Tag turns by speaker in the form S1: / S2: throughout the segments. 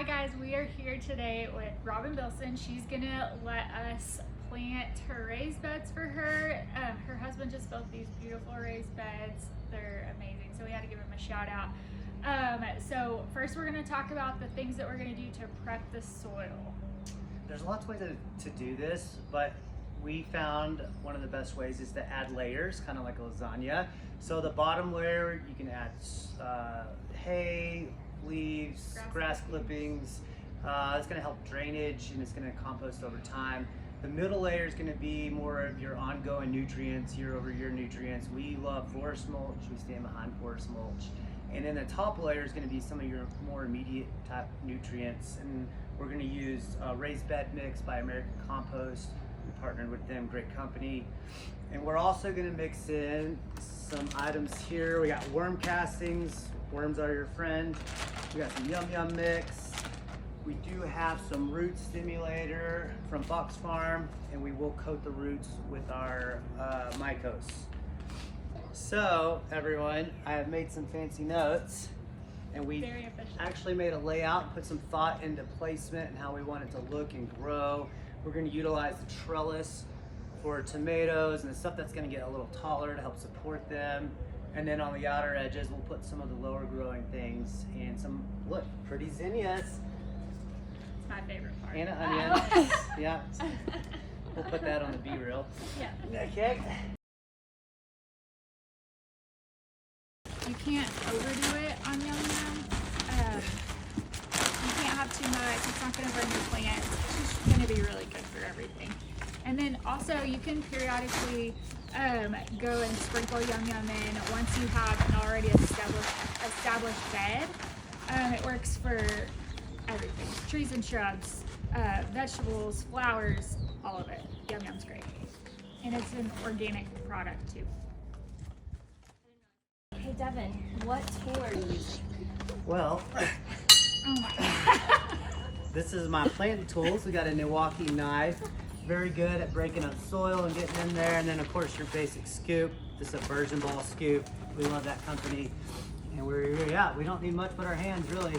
S1: Hi guys, we are here today with Robin Bilson. She's gonna let us plant her raised beds for her. Her husband just built these beautiful raised beds. They're amazing, so we had to give him a shout out. So first we're gonna talk about the things that we're gonna do to prep the soil.
S2: There's lots of ways to do this, but we found one of the best ways is to add layers, kind of like a lasagna. So the bottom layer, you can add hay, leaves, grass clippings. It's going to help drainage and it's going to compost over time. The middle layer is going to be more of your ongoing nutrients, year over year nutrients. We love forest mulch. We stand behind forest mulch. And then the top layer is going to be some of your more immediate type nutrients. And we're going to use raised bed mix by American Compost. We partnered with them, great company. And we're also going to mix in some items here. We got worm castings. Worms are your friend. We got some Yum Yum mix. We do have some root stimulator from Fox Farm, and we will coat the roots with our Mycos. So everyone, I have made some fancy notes, and we actually made a layout, put some thought into placement and how we want it to look and grow. We're going to utilize the trellis for tomatoes and the stuff that's going to get a little taller to help support them. And then on the outer edges, we'll put some of the lower growing things and some, look, pretty zinnias.
S1: It's my favorite part.
S2: And an onion. Yeah. We'll put that on the B-reel.
S1: Yeah.
S2: Okay.
S1: You can't overdo it on Yum Yum. You can't have too much. It's not going to burn your plants. It's just going to be really good for everything. And then also you can periodically go and sprinkle Yum Yum in once you have an already established bed. It works for everything. Trees and shrubs, vegetables, flowers, all of it. Yum Yum's great. And it's an organic product too.
S3: Hey Devin, what tool are you using?
S2: Well,
S1: Oh my God.
S2: this is my planting tools. We got a Milwaukee knife. Very good at breaking up soil and getting in there. And then of course your basic scoop, the submersion ball scoop. We love that company. And we don't need much but our hands really.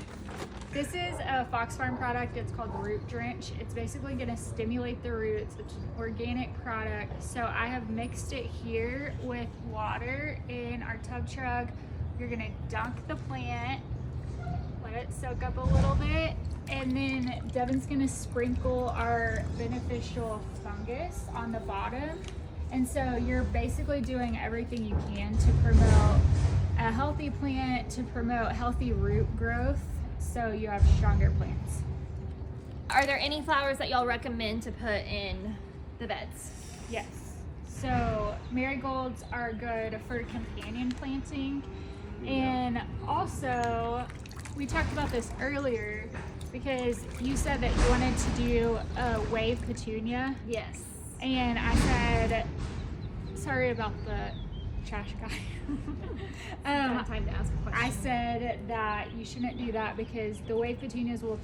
S1: This is a Fox Farm product. It's called Root Drench. It's basically going to stimulate the roots. It's an organic product. So I have mixed it here with water in our tub truck. You're going to dunk the plant, let it soak up a little bit, and then Devin's going to sprinkle our beneficial fungus on the bottom. And so you're basically doing everything you can to promote a healthy plant, to promote healthy root growth, so you have stronger plants.
S3: Are there any flowers that y'all recommend to put in the beds?
S1: Yes. So marigolds are good for companion planting. And also, we talked about this earlier because you said that you wanted to do a wave petunia.
S3: Yes.
S1: And I said, sorry about the trash guy.
S3: Time to ask a question.
S1: I said that you shouldn't do that because the wave petunias will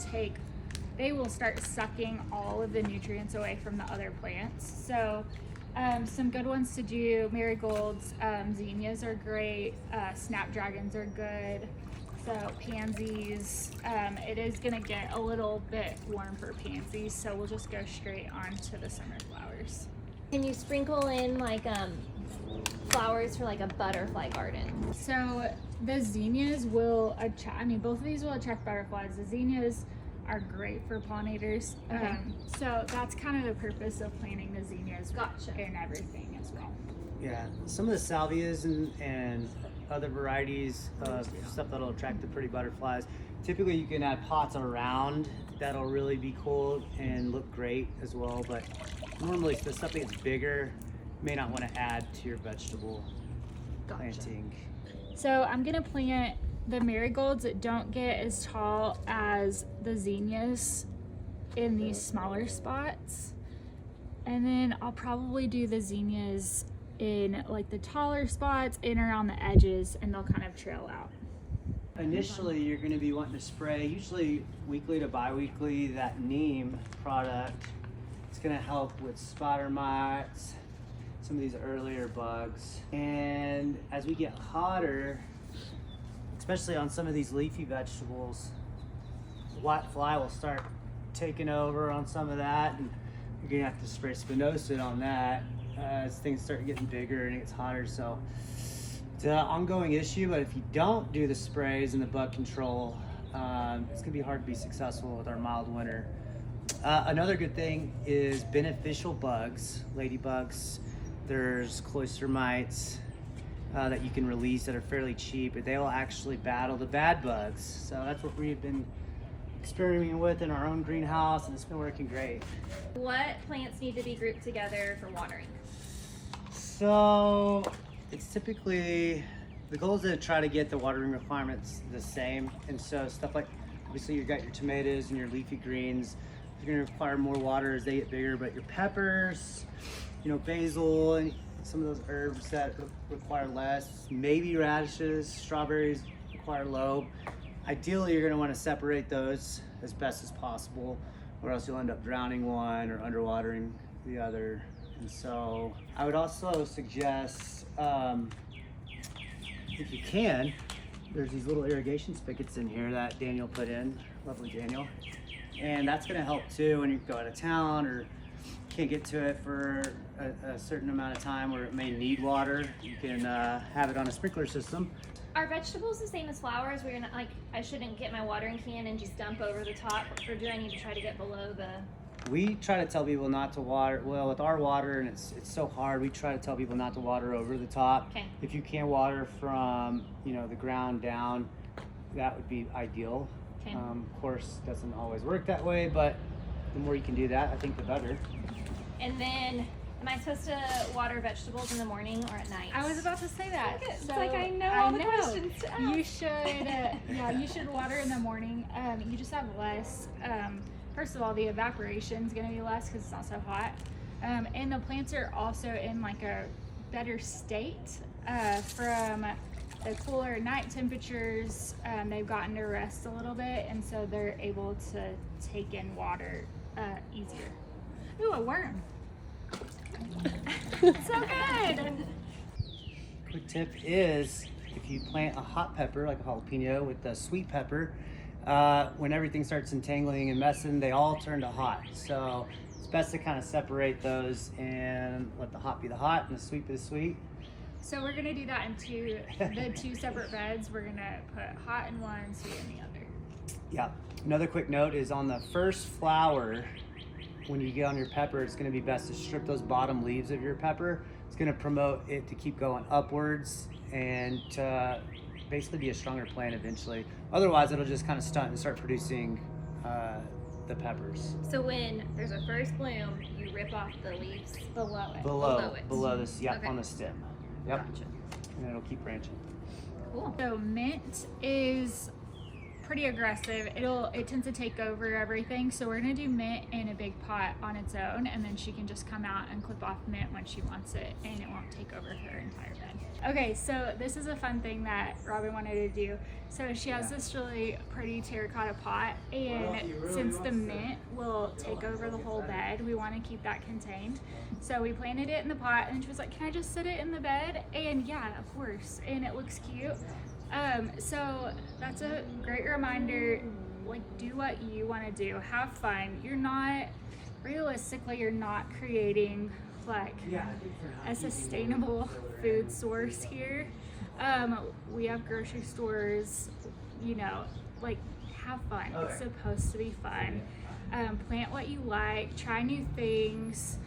S1: start sucking all of the nutrients away from the other plants. So some good ones to do: marigolds, zinnias are great, snapdragons are good, so pansies. It is gonna get a little bit warm for pansies, so we'll just go straight on to the summer flowers.
S3: Can you sprinkle in like flowers for like a butterfly garden?
S1: So the zinnias will attract, both of these will attract butterflies. The zinnias are great for pollinators.
S3: Okay.
S1: So that's kind of the purpose of planting the zinnias and everything as well.
S2: Yeah, some of the salvias and other varieties of stuff that'll attract the pretty butterflies. Typically you can add pots around that'll really be cool and look great as well, but normally the stuff that gets bigger may not want to add to your vegetable planting.
S1: So I'm gonna plant the marigolds that don't get as tall as the zinnias in these smaller spots. And then I'll probably do the zinnias in like the taller spots in around the edges, and they'll kind of trail out.
S2: Initially, you're going to be wanting to spray, usually weekly to bi-weekly, that neem product. It's going to help with spider mites, some of these earlier bugs. And as we get hotter, especially on some of these leafy vegetables, white fly will start taking over on some of that, and you're gonna have to spray spinosad on that as things start getting bigger and it gets hotter. So it's an ongoing issue, but if you don't do the sprays and the bug control, it's gonna be hard to be successful with our mild winter. Another good thing is beneficial bugs, ladybugs. There's cloister mites that you can release that are fairly cheap, but they will actually battle the bad bugs. So that's what we've been experimenting with in our own greenhouse, and it's been working great.
S3: What plants need to be grouped together for watering?
S2: So it's typically, the goal is to try to get the watering requirements the same. And so stuff like, obviously you've got your tomatoes and your leafy greens, you're gonna require more water as they get bigger, but your peppers, you know, basil, and some of those herbs that require less, maybe radishes, strawberries require low. Ideally, you're gonna wanna separate those as best as possible, or else you'll end up drowning one or underwatering the other. And so I would also suggest, if you can, there's these little irrigation spigots in here that Daniel put in, lovely Daniel. And that's gonna help too when you go out of town or can't get to it for a certain amount of time where it may need water. You can have it on a sprinkler system.
S3: Are vegetables the same as flowers where you're not like, I shouldn't get my watering can and just dump over the top, or do I need to try to get below the...
S2: We try to tell people not to water, well, with our water, and it's so hard, we try to tell people not to water over the top.
S3: Okay.
S2: If you can water from, you know, the ground down, that would be ideal.
S3: Okay.
S2: Of course, doesn't always work that way, but the more you can do that, I think the better.
S3: And then, am I supposed to water vegetables in the morning or at night?
S1: I was about to say that.
S3: It's like I know all the questions to ask.
S1: You should, yeah, you should water in the morning. You just have less. First of all, the evaporation is going to be less because it's not so hot, and the plants are also in like a better state from the cooler night temperatures. They've gotten to rest a little bit, and so they're able to take in water easier. Ooh, a worm. So good.
S2: Quick tip is, if you plant a hot pepper, like a jalapeno with a sweet pepper, when everything starts entangling and messing, they all turn to hot. So it's best to kind of separate those and let the hot be the hot and the sweet be the sweet.
S1: So we're gonna do that in the two separate beds. We're gonna put hot in one, sweet in the other.
S2: Yeah. Another quick note is on the first flower, when you get on your pepper, it's gonna be best to strip those bottom leaves of your pepper. It's gonna promote it to keep going upwards and to basically be a stronger plant eventually. Otherwise, it'll just kind of stunt and start producing the peppers.
S3: So when there's a first bloom, you rip off the leaves
S1: Below it.
S2: Below this, yeah,
S3: Okay.
S2: on the stem. Yep.
S3: Gotcha.
S2: And it'll keep branching.
S3: Cool.
S1: So mint is pretty aggressive. It tends to take over everything. So we're gonna do mint in a big pot on its own, and then she can just come out and clip off mint when she wants it, and it won't take over her entire bed. Okay, so this is a fun thing that Robin wanted to do. So she has this really pretty terracotta pot, and since the mint will take over the whole bed, we want to keep that contained. So we planted it in the pot, and she was like, "Can I just sit it in the bed?" And yeah, of course. And it looks cute. So that's a great reminder. Like, do what you want to do. Have fun. You're not creating like a sustainable food source here. We have grocery stores, you know, like, have fun. It's supposed to be fun. Plant what you like, try new things,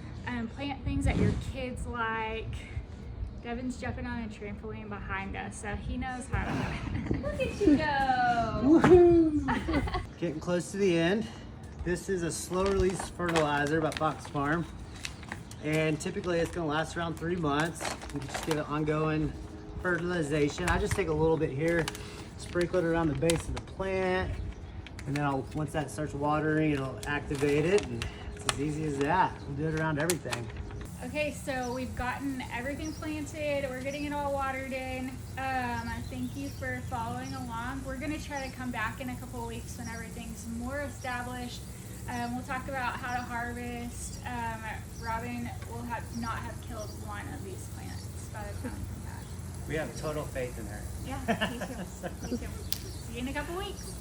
S1: plant things that your kids like. Devin's jumping on a trampoline behind us, so he knows how to.
S3: Look at you go.
S2: Woohoo! Getting close to the end. This is a slow release fertilizer by Fox Farm. And typically it's gonna last around 3 months. You just give it ongoing fertilization. I just take a little bit here, sprinkle it around the base of the plant, and then once that starts watering, it'll activate it, and it's as easy as that. We'll do it around everything.
S1: Okay, so we've gotten everything planted. We're getting it all watered in. Thank you for following along. We're gonna try to come back in a couple of weeks when everything's more established. We'll talk about how to harvest. Robin will not have killed one of these plants by the time we come back.
S2: We have total faith in her.
S1: Yeah, me too. Me too. See you in a couple weeks.